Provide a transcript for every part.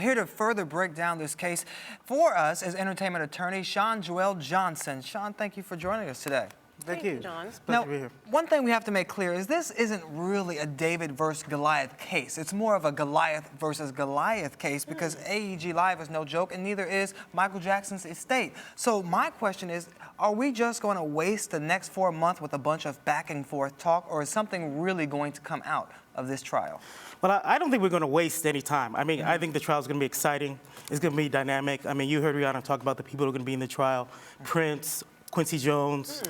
Here to further break down this case for us is entertainment attorney Joell Johnson. Sean, thank you for joining us today. Thank you, John. It's a pleasure to be here. One thing we have to make clear is this isn't really a David versus Goliath case. It's more of a Goliath versus Goliath case because AEG Live is no joke and neither is Michael Jackson's estate. So my question is, are we just going to waste the next 4 months with a bunch of back and forth talk, or is something really going to come out of this trial? Well, I don't think we're going to waste any time. I mean, I think the trial is going to be exciting. It's going to be dynamic. I mean, you heard Rihanna talk about the people who are going to be in the trial. Prince, Quincy Jones,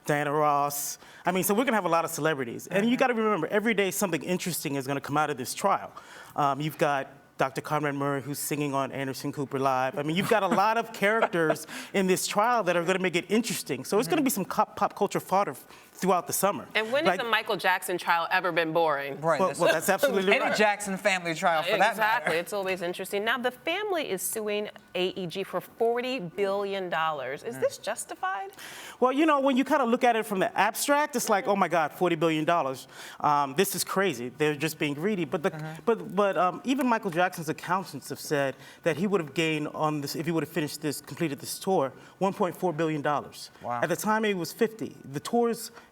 Diana Ross. I mean, so we're going to have a lot of celebrities. And you got to remember, every day something interesting is going to come out of this trial. You've got Dr. Conrad Murray, who's singing on Anderson Cooper Live. I mean, you've got a lot of characters in this trial that are going to make it interesting. So it's going to be some pop culture fodder throughout the summer. And when has the Michael Jackson trial ever been boring? Right. Well, that's absolutely right. Any Jackson family trial for that matter. Exactly. It's always interesting. Now, the family is suing AEG for $40 billion. Is this justified? Well, you know, when you kind of look at it from the abstract, it's like, oh my God, $40 billion. This is crazy. They're just being greedy. But even Michael Jackson's accountants have said that he would have gained on this, if he would have completed this tour, $1.4 billion. Wow. At the time he was 50.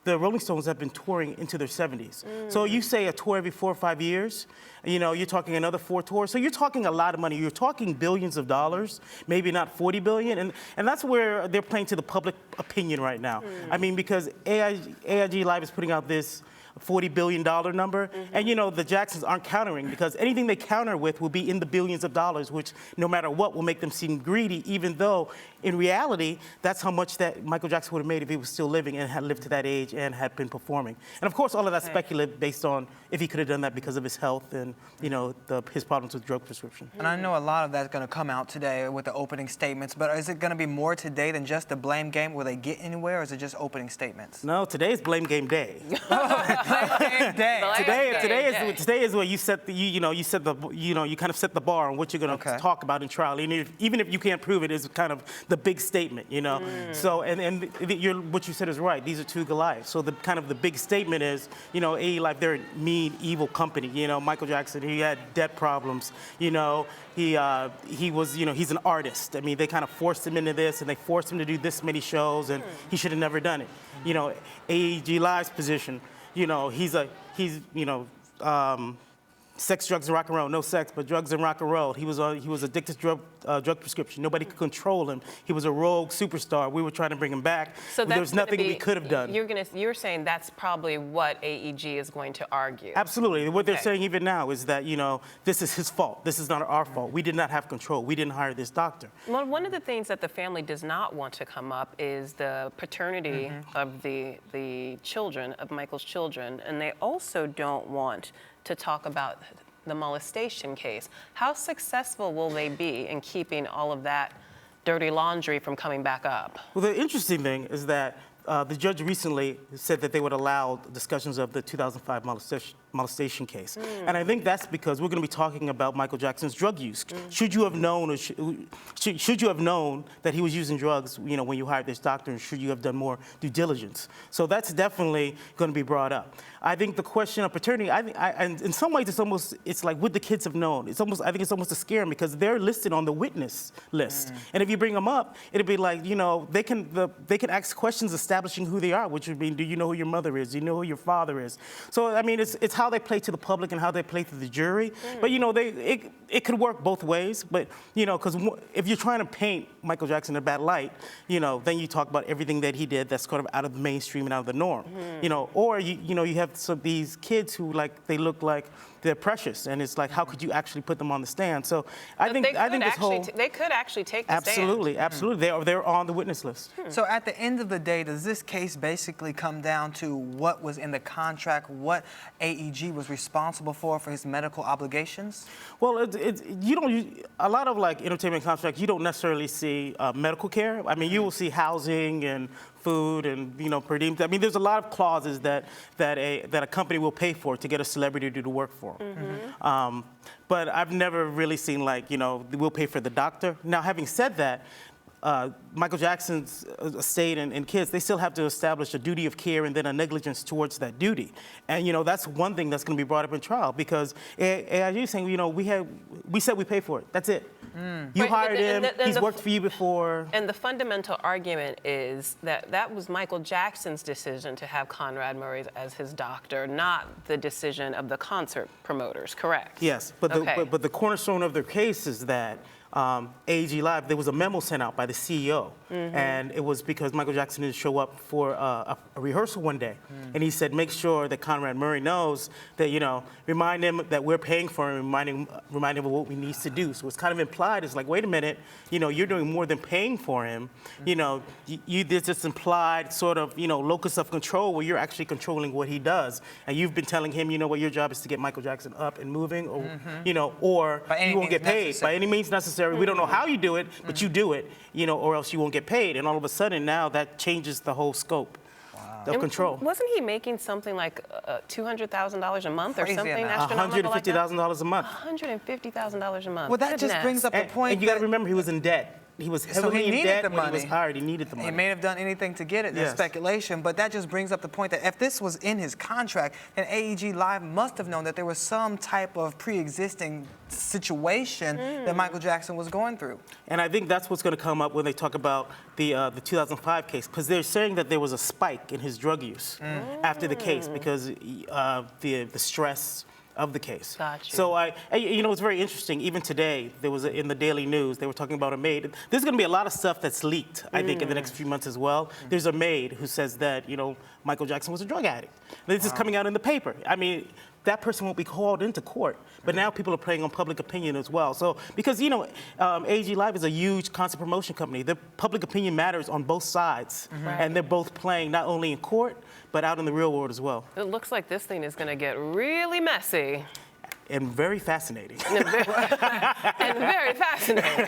The Rolling Stones have been touring into their 70s. So you say a tour every 4 or 5 years, you know, you're talking another 4 tours. So you're talking a lot of money. You're talking billions of dollars, maybe not 40 billion. And that's where they're playing to the public opinion right now. I mean, because AIG Live is putting out this $40 billion number. And, you know, the Jacksons aren't countering because anything they counter with will be in the billions of dollars, which no matter what will make them seem greedy, even though in reality, that's how much that Michael Jackson would have made if he was still living and had lived to that age and had been performing. And of course, all of that's speculative based on if he could have done that because of his health and, you know, his problems with drug prescription. And I know a lot of that's going to come out today with the opening statements, but is it going to be more today than just the blame game? Will they get anywhere, or is it just opening statements? No, today is blame game day. Blame day. Today is where you set the you kind of set the bar on what you're going to talk about in trial. And even if you can't prove it, is kind of the big statement, you know. So what you said is right. These are two Goliaths. So the big statement is, you know, AE Life, they're a mean, evil company. You know, Michael Jackson, he had debt problems. You know, he was, you know, he's an artist. I mean, they kind of forced him into this, and they forced him to do this many shows, and he should have never done it. You know, AEG Live's position, you know, he's sex, drugs, and rock and roll. No sex, but drugs and rock and roll. He was addicted to drug prescription. Nobody could control him. He was a rogue superstar. We were trying to bring him back. So there was nothing we could have done. You're saying that's probably what AEG is going to argue. Absolutely. What they're saying even now is that, you know, this is his fault. This is not our fault. We did not have control. We didn't hire this doctor. Well, one of the things that the family does not want to come up is the paternity of the children, of Michael's children, and they also don't want to talk about the molestation case. How successful will they be in keeping all of that dirty laundry from coming back up? Well, the interesting thing is that the judge recently said that they would allow discussions of the 2005 molestation case. And I think that's because we're going to be talking about Michael Jackson's drug use. Should you have known, or should you have known that he was using drugs, you know, when you hired this doctor, and should you have done more due diligence? So that's definitely going to be brought up. I think the question of paternity, and in some ways it's like, would the kids have known? I think it's almost to scare them because they're listed on the witness list. And if you bring them up, it'll be like, you know, they can ask questions establishing who they are, which would mean, do you know who your mother is? Do you know who your father is? So, I mean, it's how they play to the public and how they play to the jury. But, you know, it could work both ways. But, you know, because if you're trying to paint Michael Jackson in a bad light, you know, then you talk about everything that he did that's sort of out of the mainstream and out of the norm. You know, or, you know, you have these kids who, like, they look like they're precious, and it's like, how could you actually put them on the stand? So I think this whole they could actually take the absolutely, stand. Absolutely, they're on the witness list. So at the end of the day, does this case basically come down to what was in the contract, what AEG was responsible for his medical obligations? Well, a lot of like entertainment contracts, you don't necessarily see medical care. I mean, you will see housing and food and, you know, per diem. I mean, there's a lot of clauses that a company will pay for to get a celebrity to do the work for them. But I've never really seen, like, you know, we'll pay for the doctor. Now, having said that, Michael Jackson's estate and kids, they still have to establish a duty of care and then a negligence towards that duty. And, that's one thing that's going to be brought up in trial because AIG is saying, we said we pay for it. That's it. You hired him. He's worked for you before. And the fundamental argument is that that was Michael Jackson's decision to have Conrad Murray as his doctor, not the decision of the concert promoters, correct? Yes, but the cornerstone of their case is that AEG Live, there was a memo sent out by the CEO, and it was because Michael Jackson didn't show up for a rehearsal one day, and he said, make sure that Conrad Murray knows that, remind him that we're paying for him, remind him of what we need to do. So it's kind of implied, it's like, wait a minute, you're doing more than paying for him. There's this implied sort of, locus of control where you're actually controlling what he does, and you've been telling him, what your job is to get Michael Jackson up and moving, or, or you won't get paid by any means necessary. We don't know how you do it, but you do it, or else you won't get paid. And all of a sudden now that changes the whole scope of control. Wasn't he making something like $200,000 a month or something astronomical like that? $150,000 a month. $150,000 a month. Well, that just brings up the point. And you got to remember, he was in debt. He was heavily in debt when he was hired. He needed the money. He may have done anything to get it. There's speculation, but that just brings up the point that if this was in his contract, then AEG Live must have known that there was some type of pre-existing situation that Michael Jackson was going through. And I think that's what's going to come up when they talk about the 2005 case, because they're saying that there was a spike in his drug use after the case because the stress of the case. Gotcha. So it's very interesting. Even today, there was in the Daily News, they were talking about a maid. There's going to be a lot of stuff that's leaked, I think, in the next few months as well. There's a maid who says that, Michael Jackson was a drug addict. This is coming out in the paper. I mean, that person won't be called into court. But now people are playing on public opinion as well. So, because, AEG Live is a huge concert promotion company. The public opinion matters on both sides. And they're both playing not only in court, but out in the real world as well. It looks like this thing is going to get really messy. And very fascinating. And very fascinating.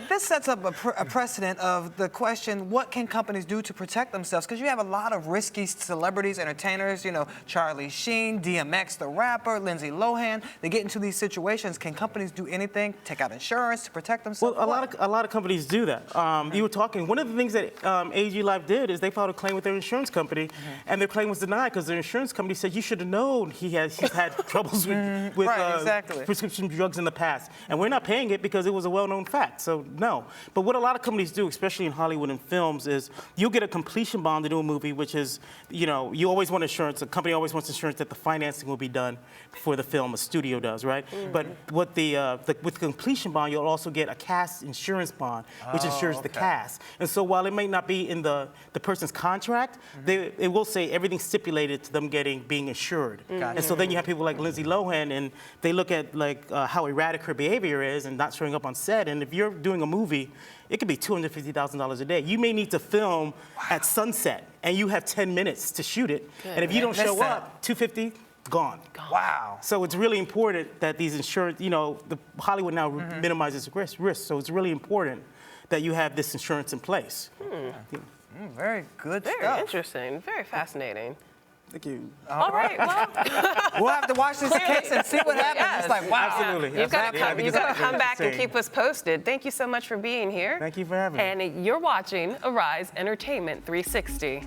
This sets up a precedent of the question, what can companies do to protect themselves? Because you have a lot of risky celebrities, entertainers, Charlie Sheen, DMX, the rapper, Lindsay Lohan. They get into these situations. Can companies do anything, take out insurance to protect themselves? Well, a lot of companies do that. You were talking, one of the things that AEG Live did is they filed a claim with their insurance company, and their claim was denied because their insurance company said, you should have known he's had troubles with prescription drugs in the past. And we're not paying it because it was a well-known fact, so no. But what a lot of companies do, especially in Hollywood and films, is you'll get a completion bond to do a movie, which is, you always want insurance. A company always wants insurance that the financing will be done for the film, a studio does, right? But what with completion bond, you'll also get a cast insurance bond, which insures the cast. And so while it may not be in the person's contract, it will say everything stipulated to them being insured. And so then you have people like Lindsay Lohan, and they look at how erratic her behavior is and not showing up on set. And if you're doing a movie, it could be $250,000 a day. You may need to film at sunset, and you have 10 minutes to shoot it. And if you don't show up, $250,000 gone. Wow. So it's really important that these insurance, the Hollywood now minimizes risk. So it's really important that you have this insurance in place. Very good stuff. Very interesting. Very fascinating. Thank you. All right, well. We'll have to watch this case and see what happens. Yes. It's like, wow. Absolutely. You've got to come back and keep us posted. Thank you so much for being here. Thank you for having me. And you're watching Arise Entertainment 360.